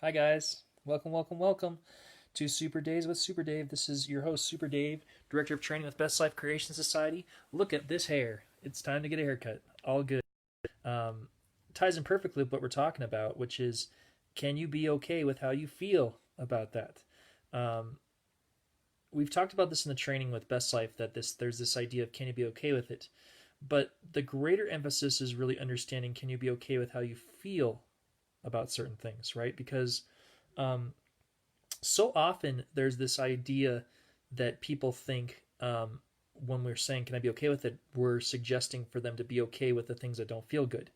Hi, guys. Welcome to Super Days with Super Dave. This is your host, Super Dave, Director of Training with Best Life Creation Society. Look at this hair. It's time to get a haircut. All good. Um, Ties in perfectly with what we're talking about, which is can you be okay with how you feel about that? Um, we've talked about this in the training with Best Life that there's this idea of can you be okay with it? But the greater emphasis is really understanding can you be okay with how you feel about certain things, right? Because um, so often there's this idea that people think when we're saying, can I be okay with it? We're suggesting for them to be okay with the things that don't feel good,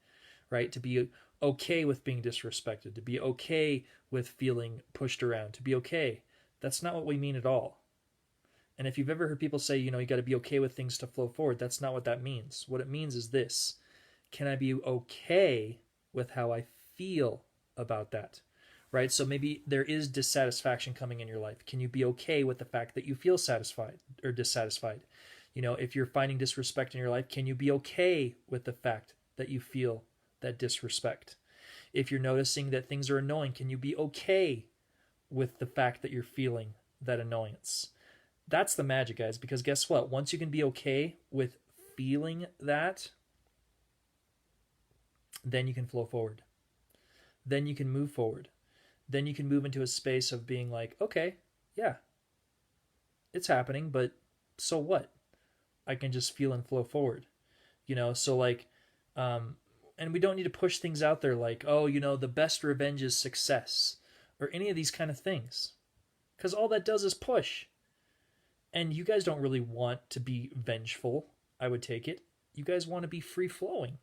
right? To be okay with being disrespected, to be okay with feeling pushed around, to be okay. That's not what we mean at all. And if you've ever heard people say, you got to be okay with things to flow forward, that's not what that means. What it means is this: can I be okay with how I feel about that? Right? So maybe there is dissatisfaction coming in your life. Can you be okay with the fact that you feel satisfied or dissatisfied? If you're finding disrespect in your life, can you be okay with the fact that you feel that disrespect? If you're noticing that things are annoying, can you be okay with the fact that you're feeling that annoyance? That's the magic, guys, because guess what? Once you can be okay with feeling that, then you can flow forward. Then you can move forward. Then you can move into a space of being like, okay, yeah, it's happening, but so what? I can just feel and flow forward. So like, um, and we don't need to push things out there like, oh, the best revenge is success or any of these kind of things. Because all that does is push. And you guys don't really want to be vengeful, I would take it. You guys want to be free flowing.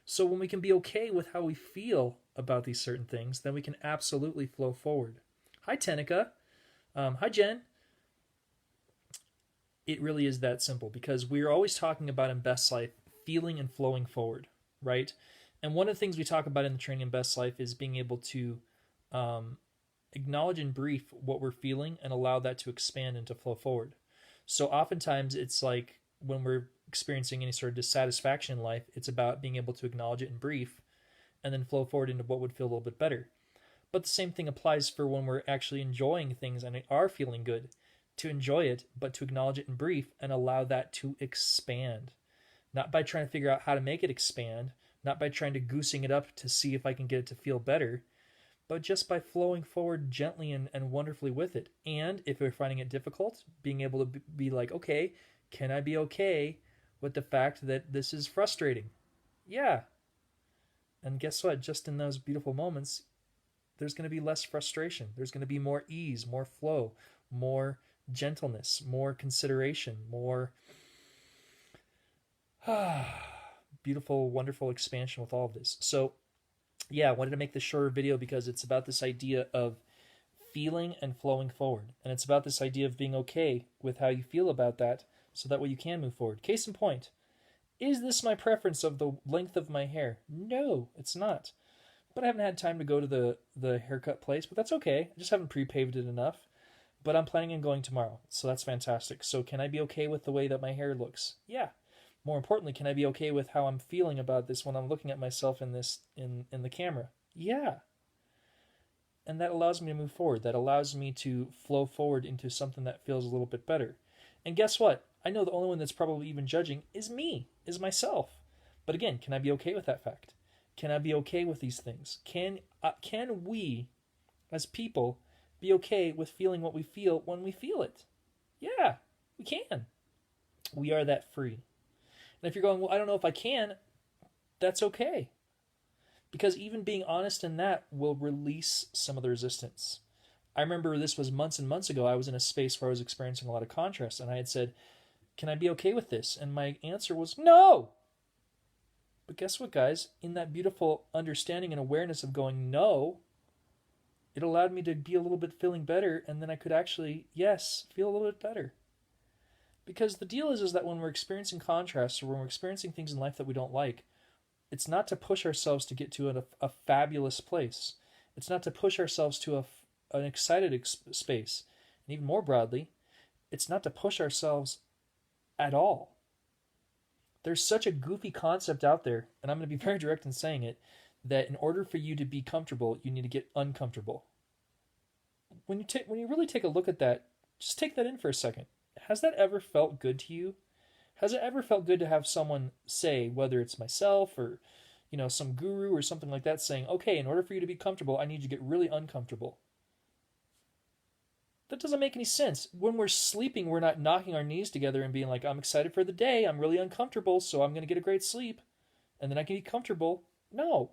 So when we can be okay with how we feel about these certain things, then we can absolutely flow forward. Hi, Tenica. Hi, Jen. It really is that simple because we're always talking about in Best Life feeling and flowing forward, right? And one of the things we talk about in the training in Best Life is being able to um, acknowledge and brief what we're feeling and allow that to expand and to flow forward. So oftentimes it's like when we're experiencing any sort of dissatisfaction in life, it's about being able to acknowledge it in brief and then flow forward into what would feel a little bit better. But the same thing applies for when we're actually enjoying things and are feeling good, to enjoy it, but to acknowledge it in brief and allow that to expand. Not by trying to figure out how to make it expand, not by trying to goosing it up to see if I can get it to feel better, but just by flowing forward gently and wonderfully with it. And if we're finding it difficult, being able to be like, okay, can I be okay with the fact that this is frustrating? Yeah. And guess what? Just in those beautiful moments, there's going to be less frustration. There's going to be more ease, more flow, more gentleness, more consideration, more beautiful, wonderful expansion with all of this. So, yeah, I wanted to make this shorter video because it's about this idea of feeling and flowing forward. And it's about this idea of being okay with how you feel about that so that way you can move forward. Case in point, is this my preference of the length of my hair? No, it's not. But I haven't had time to go to the haircut place, but that's okay. I just haven't pre-paved it enough. But I'm planning on going tomorrow, so that's fantastic. So can I be okay with the way that my hair looks? Yeah. More importantly, can I be okay with how I'm feeling about this when I'm looking at myself in the camera? Yeah. And that allows me to move forward. That allows me to flow forward into something that feels a little bit better. And guess what? I know the only one that's probably even judging is me, is myself. But again, can I be okay with that fact? Can I be okay with these things? Can we, as people, be okay with feeling what we feel when we feel it? Yeah, we can. We are that free. And if you're going, well, I don't know if I can, that's okay. Because even being honest in that will release some of the resistance. I remember this was months and months ago. I was in a space where I was experiencing a lot of contrast, and I had said, can I be okay with this? And my answer was no. But guess what, guys? In that beautiful understanding and awareness of going no, it allowed me to be a little bit feeling better, and then I could actually, yes, feel a little bit better. Because the deal is that when we're experiencing contrast or when we're experiencing things in life that we don't like, it's not to push ourselves to get to a fabulous place. It's not to push ourselves to an excited space. And even more broadly, it's not to push ourselves at all. There's such a goofy concept out there, and I'm going to be very direct in saying it, that in order for you to be comfortable, you need to get uncomfortable. when you really take a look at that, just take that in for a second. Has that ever felt good to you? Has it ever felt good to have someone say, whether it's myself or, some guru or something like that, saying, okay, in order for you to be comfortable, I need you to get really uncomfortable? That doesn't make any sense. When we're sleeping, we're not knocking our knees together and being like, I'm excited for the day, I'm really uncomfortable, so I'm going to get a great sleep, and then I can be comfortable. No.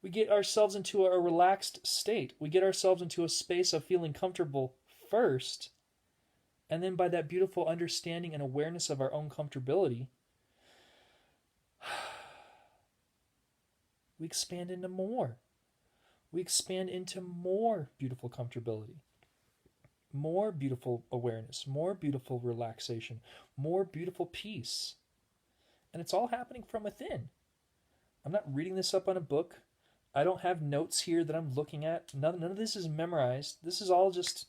We get ourselves into a relaxed state. We get ourselves into a space of feeling comfortable first, and then by that beautiful understanding and awareness of our own comfortability, we expand into more. We expand into more beautiful comfortability, more beautiful awareness, more beautiful relaxation, more beautiful peace. And it's all happening from within. I'm not reading this up on a book. I don't have notes here that I'm looking at. None of this is memorized. This is all just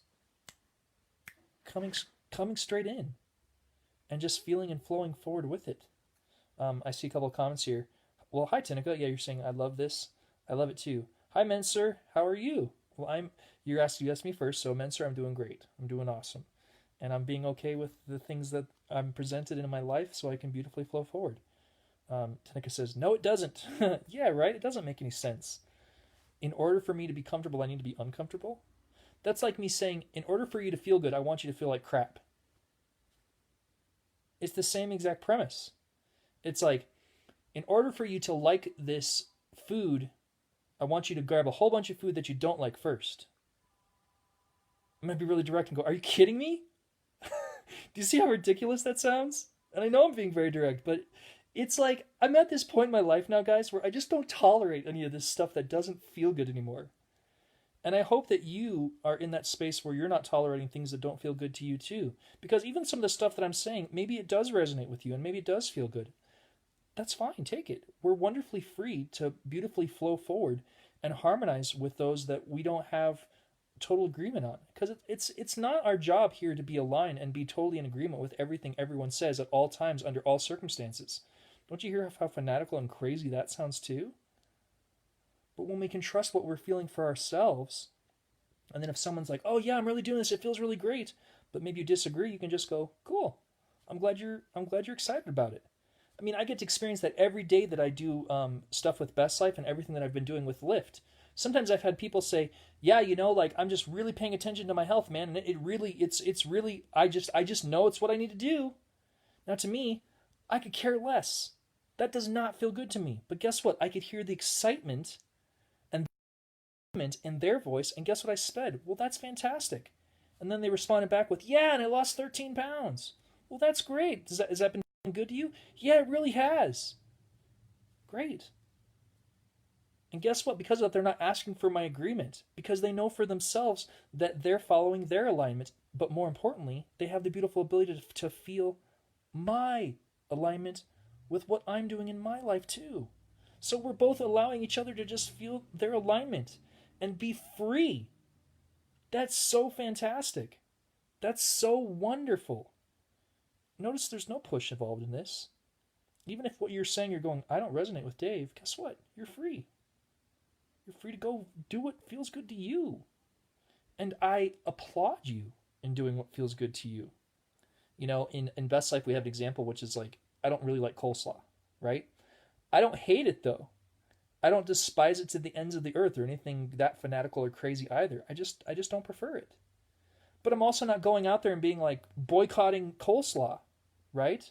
coming straight in and just feeling and flowing forward with it. I see a couple of comments here. Well, hi, Tinica. Yeah, you're saying I love this. I love it too. Hi, Mensur. How are you? Well, you asked me first, so Mensur, I'm doing great. I'm doing awesome. And I'm being okay with the things that I'm presented in my life so I can beautifully flow forward. Tinica says, no, it doesn't. Yeah, right? It doesn't make any sense. In order for me to be comfortable, I need to be uncomfortable? That's like me saying, in order for you to feel good, I want you to feel like crap. It's the same exact premise. It's like, in order for you to like this food, I want you to grab a whole bunch of food that you don't like first. I'm going to be really direct and go, are you kidding me? Do you see how ridiculous that sounds? And I know I'm being very direct, but it's like, I'm at this point in my life now, guys, where I just don't tolerate any of this stuff that doesn't feel good anymore. And I hope that you are in that space where you're not tolerating things that don't feel good to you too. Because even some of the stuff that I'm saying, maybe it does resonate with you and maybe it does feel good. That's fine, take it. We're wonderfully free to beautifully flow forward and harmonize with those that we don't have total agreement on. Because it's not our job here to be aligned and be totally in agreement with everything everyone says at all times under all circumstances. Don't you hear how fanatical and crazy that sounds too? But when we can trust what we're feeling for ourselves, and then if someone's like, oh yeah, I'm really doing this, it feels really great, but maybe you disagree, you can just go, cool. I'm glad you're excited about it. I mean, I get to experience that every day that I do stuff with Best Life and everything that I've been doing with Lyft. Sometimes I've had people say, yeah, like I'm just really paying attention to my health, man, and it's really I just know it's what I need to do. Now to me, I could care less. That does not feel good to me. But guess what? I could hear the excitement and in their voice, and guess what I said? Well, that's fantastic. And then they responded back with, yeah, and I lost 13 pounds. Well, that's great. Has that been good to you? Yeah, it really has. Great. And guess what? Because of that, they're not asking for my agreement, because they know for themselves that they're following their alignment. But more importantly, they have the beautiful ability to feel my alignment with what I'm doing in my life too. So we're both allowing each other to just feel their alignment and be free. That's so fantastic. That's so wonderful. Notice there's no push involved in this. Even if what you're saying, you're going, I don't resonate with Dave, guess what? You're free. You're free to go do what feels good to you. And I applaud you in doing what feels good to you. In Best Life, we have an example, which is like, I don't really like coleslaw, right? I don't hate it though. I don't despise it to the ends of the earth or anything that fanatical or crazy either. I just don't prefer it. But I'm also not going out there and being like boycotting coleslaw, right?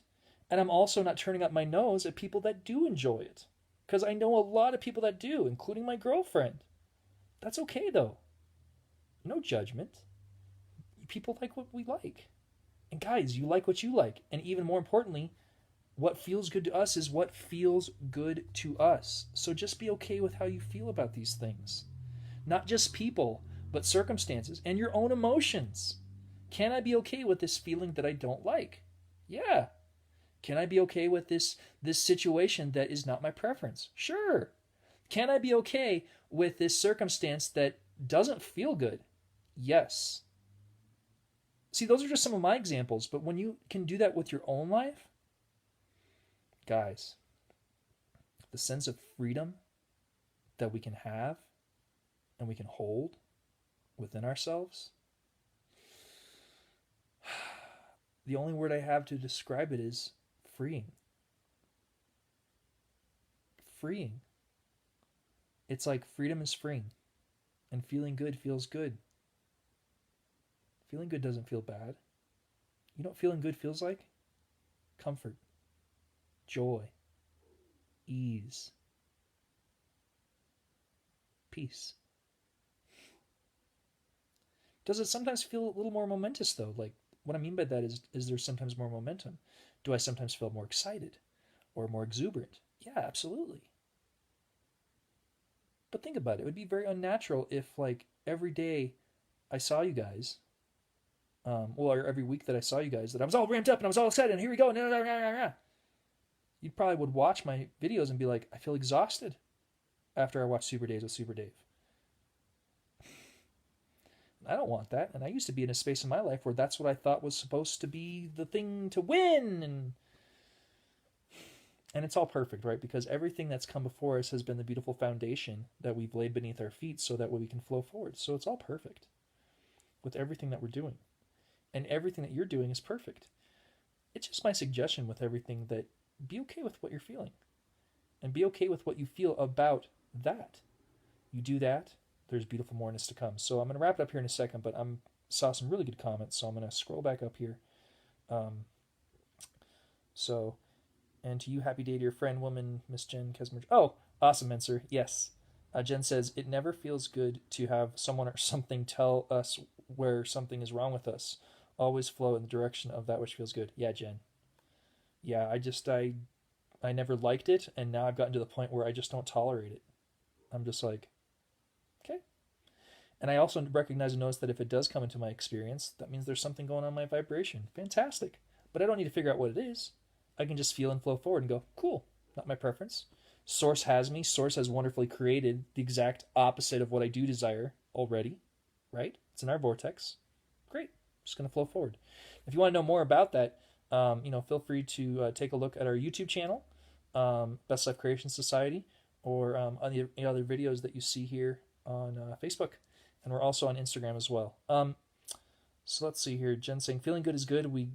And I'm also not turning up my nose at people that do enjoy it. Because I know a lot of people that do, including my girlfriend. That's okay though. No judgment. People like what we like. And guys, you like what you like. And even more importantly, what feels good to us is what feels good to us. So just be okay with how you feel about these things. Not just people, but circumstances and your own emotions. Can I be okay with this feeling that I don't like? Yeah. Can I be okay with this situation that is not my preference? Sure. Can I be okay with this circumstance that doesn't feel good? Yes. See, those are just some of my examples, but when you can do that with your own life, guys, the sense of freedom that we can have and we can hold within ourselves, the only word I have to describe it is freeing. Freeing. It's like freedom is freeing, and feeling good feels good. Feeling good doesn't feel bad. You know what feeling good feels like? Comfort, joy, ease, peace. Does it sometimes feel a little more momentous though? Like, what I mean by that is there sometimes more momentum? Do I sometimes feel more excited or more exuberant? Yeah, absolutely. But think about it. It would be very unnatural if, like, every day I saw you guys, or every week that I saw you guys, that I was all ramped up and I was all excited and here we go. No, no, no, no, no. You probably would watch my videos and be like, I feel exhausted after I watch Super Days with Super Dave. I don't want that. And I used to be in a space in my life where that's what I thought was supposed to be the thing to win. And it's all perfect, right? Because everything that's come before us has been the beautiful foundation that we've laid beneath our feet so that way we can flow forward. So it's all perfect with everything that we're doing. And everything that you're doing is perfect. It's just my suggestion with everything that be okay with what you're feeling. And be okay with what you feel about that. You do that, there's beautiful moreness to come. So I'm going to wrap it up here in a second, but I saw some really good comments, so I'm going to scroll back up here. And to you, happy day to your friend, woman, Miss Jen Kesmer. Oh, awesome, Menser. Yes. Jen says, it never feels good to have someone or something tell us where something is wrong with us. Always flow in the direction of that which feels good. Yeah, Jen. Yeah, I never liked it, and now I've gotten to the point where I just don't tolerate it. I'm just like, okay. And I also recognize and notice that if it does come into my experience, that means there's something going on in my vibration. Fantastic. But I don't need to figure out what it is. I can just feel and flow forward and go, cool, not my preference. Source has me. Source has wonderfully created the exact opposite of what I do desire already, right? It's in our vortex. Great. I'm just going to flow forward. If you want to know more about that, feel free to take a look at our YouTube channel, Best Life Creation Society, or on the other videos that you see here on Facebook. And we're also on Instagram as well. So let's see here. Jen saying, feeling good is good. We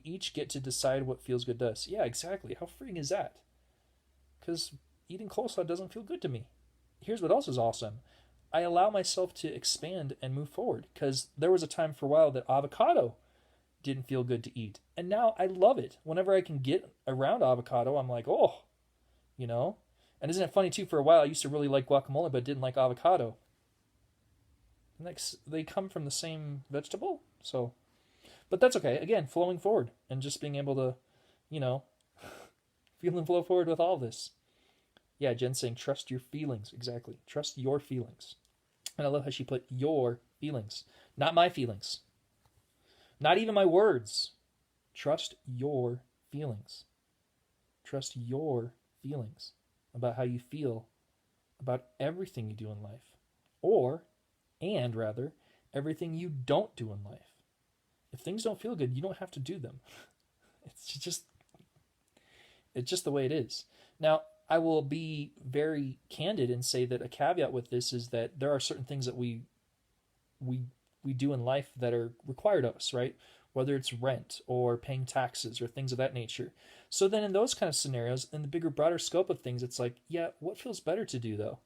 each get to decide what feels good to us. Yeah, exactly. How freeing is that? Because eating coleslaw doesn't feel good to me. Here's what else is awesome. I allow myself to expand and move forward, because there was a time for a while that avocado didn't feel good to eat. And now I love it. Whenever I can get around avocado, I'm like, oh, And isn't it funny, too, for a while I used to really like guacamole, but didn't like avocado. They come from the same vegetable, so... But that's okay. Again, flowing forward and just being able to, feel and flow forward with all this. Yeah, Jen saying, trust your feelings. Exactly. Trust your feelings. And I love how she put your feelings. Not my feelings. Not even my words. Trust your feelings. Trust your feelings about how you feel about everything you do in life. And everything you don't do in life. If things don't feel good, you don't have to do them. It's just the way it is. Now, I will be very candid and say that a caveat with this is that there are certain things that we do in life that are required of us, right? Whether it's rent or paying taxes or things of that nature. So then in those kind of scenarios, in the bigger, broader scope of things, it's like, yeah, what feels better to do though?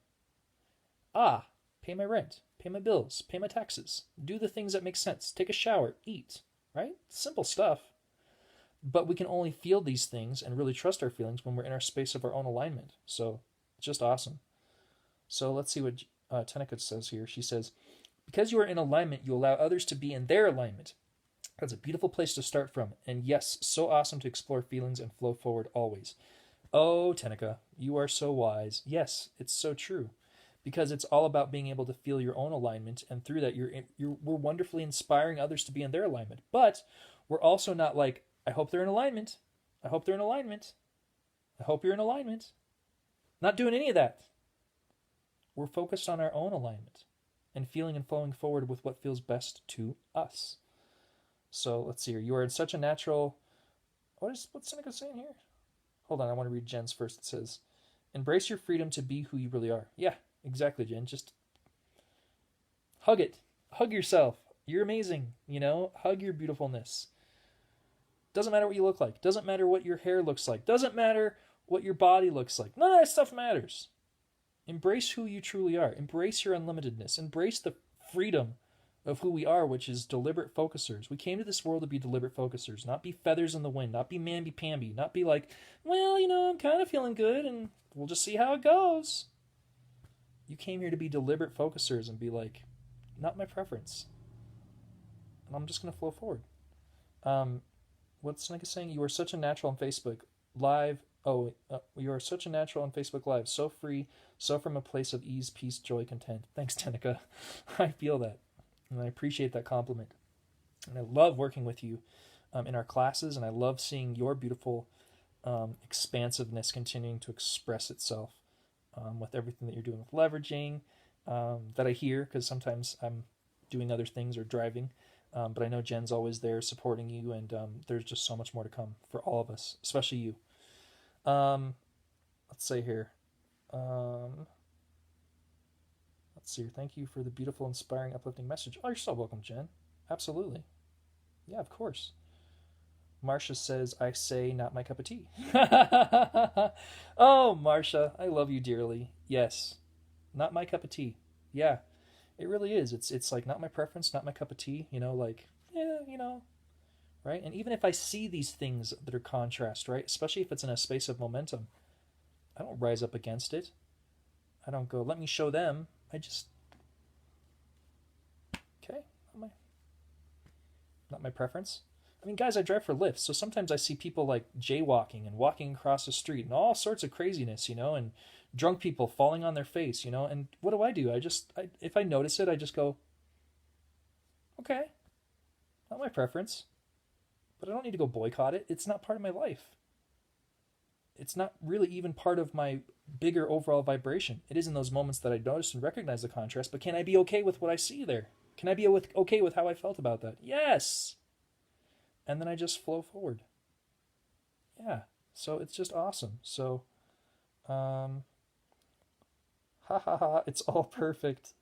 Pay my rent, pay my bills, pay my taxes, do the things that make sense, take a shower, eat, right? Simple stuff. But we can only feel these things and really trust our feelings when we're in our space of our own alignment. So it's just awesome. So let's see what Tenica says here. She says, because you are in alignment, you allow others to be in their alignment. That's a beautiful place to start from. And yes, so awesome to explore feelings and flow forward always. Oh, Tenica, you are so wise. Yes, it's so true. Because it's all about being able to feel your own alignment, and through that, we're wonderfully inspiring others to be in their alignment. But we're also not like, I hope they're in alignment. I hope they're in alignment. I hope you're in alignment. Not doing any of that. We're focused on our own alignment and feeling and flowing forward with what feels best to us. So let's see here. You are in such a natural... What's Seneca saying here? Hold on, I want to read Jen's first. It says, embrace your freedom to be who you really are. Yeah. Exactly, Jen. Just Hug it. Hug yourself. You're amazing, Hug your beautifulness. Doesn't matter what you look like. Doesn't matter what your hair looks like. Doesn't matter what your body looks like. None of that stuff matters. Embrace who you truly are. Embrace your unlimitedness. Embrace the freedom of who we are, which is deliberate focusers. We came to this world to be deliberate focusers, not be feathers in the wind, not be mamby-pamby, not be like, well, I'm kind of feeling good and we'll just see how it goes. You came here to be deliberate focusers and be like, not my preference. And I'm just going to flow forward. What's Seneca saying? You are such a natural on Facebook Live. You are such a natural on Facebook Live. So free, so from a place of ease, peace, joy, content. Thanks, Tenica. I feel that. And I appreciate that compliment. And I love working with you in our classes, and I love seeing your beautiful expansiveness continuing to express itself with everything that you're doing with leveraging that I hear, because sometimes I'm doing other things or driving. But I know Jen's always there supporting you, and there's just so much more to come for all of us, especially you. Let's say here. Let's see here. Thank you for the beautiful, inspiring, uplifting message. Oh, you're so welcome, Jen. Absolutely. Yeah, of course. Marcia says, I say, not my cup of tea. Oh, Marcia, I love you dearly. Yes, not my cup of tea. Yeah. It really is. It's like not my preference, not my cup of tea, right? And even if I see these things that are contrast, right? Especially if it's in a space of momentum, I don't rise up against it. I don't go, let me show them. I just, okay, not my preference. I mean, guys, I drive for Lyft, so sometimes I see people like jaywalking and walking across the street and all sorts of craziness, and drunk people falling on their face, and what do? If I notice it, I just go, okay, not my preference, but I don't need to go boycott it. It's not part of my life. It's not really even part of my bigger overall vibration. It is in those moments that I notice and recognize the contrast, but can I be okay with what I see there? Can I be okay with how I felt about that? Yes. And then I just flow forward. Yeah. So it's just awesome. So, it's all perfect.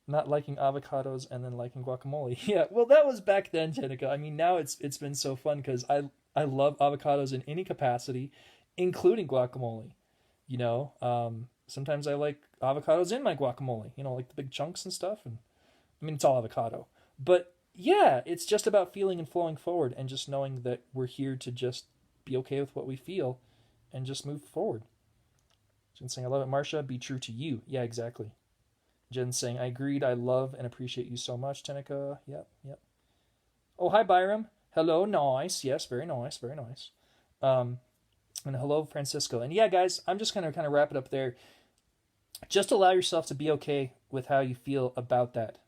Not liking avocados and then liking guacamole. Yeah, well, that was back then, Jenica. I mean, now it's been so fun because I love avocados in any capacity, including guacamole. Sometimes I like avocados in my guacamole. Like the big chunks and stuff. And I mean, it's all avocado, but yeah, it's just about feeling and flowing forward and just knowing that we're here to just be okay with what we feel and just move forward. Jen's saying, I love it, Marcia. Be true to you. Yeah, exactly. Jen's saying, I agreed. I love and appreciate you so much, Tenica. Yep. Oh, hi, Byram. Hello, nice. Yes, very nice, very nice. And hello, Francisco. And yeah, guys, I'm just going to kind of wrap it up there. Just allow yourself to be okay with how you feel about that.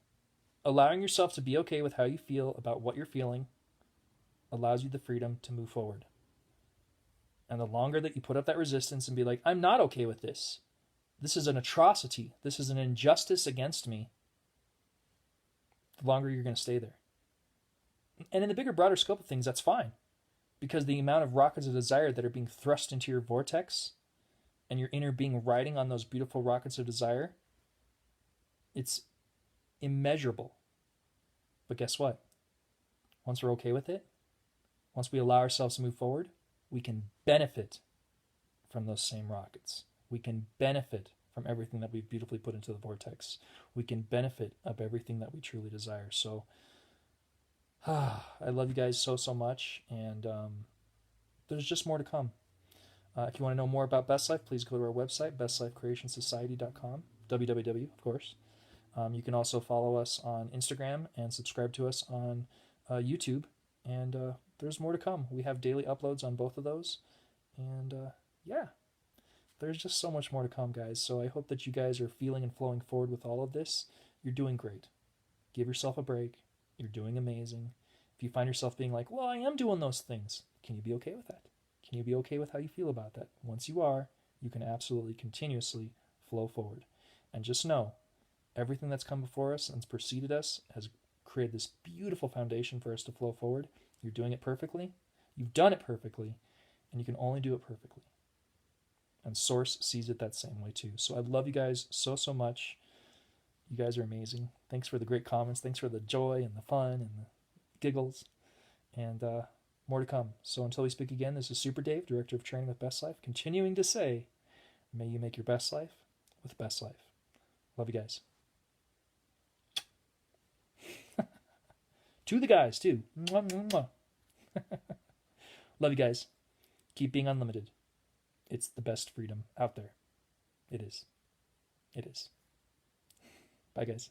Allowing yourself to be okay with how you feel about what you're feeling allows you the freedom to move forward. And the longer that you put up that resistance and be like, I'm not okay with this. This is an atrocity. This is an injustice against me. The longer you're going to stay there. And in the bigger, broader scope of things, that's fine. Because the amount of rockets of desire that are being thrust into your vortex and your inner being riding on those beautiful rockets of desire, it's immeasurable. But guess what? Once we're okay with it, once we allow ourselves to move forward, we can benefit from those same rockets. We can benefit from everything that we've beautifully put into the vortex. We can benefit of everything that we truly desire. So, I love you guys so, so much. And there's just more to come. If you want to know more about Best Life, please go to our website, bestlifecreationsociety.com, www, of course. You can also follow us on Instagram and subscribe to us on YouTube. And there's more to come. We have daily uploads on both of those. And yeah, there's just so much more to come, guys. So I hope that you guys are feeling and flowing forward with all of this. You're doing great. Give yourself a break. You're doing amazing. If you find yourself being like, well, I am doing those things, can you be okay with that? Can you be okay with how you feel about that? Once you are, you can absolutely continuously flow forward. And just know, everything that's come before us and preceded us has created this beautiful foundation for us to flow forward. You're doing it perfectly. You've done it perfectly. And you can only do it perfectly. And Source sees it that same way too. So I love you guys so, so much. You guys are amazing. Thanks for the great comments. Thanks for the joy and the fun and the giggles. And more to come. So until we speak again, this is Super Dave, Director of Training with Best Life, continuing to say, may you make your best life with Best Life. Love you guys. To the guys, too. Mwah, mwah, mwah. Love you guys. Keep being unlimited. It's the best freedom out there. It is. It is. Bye, guys.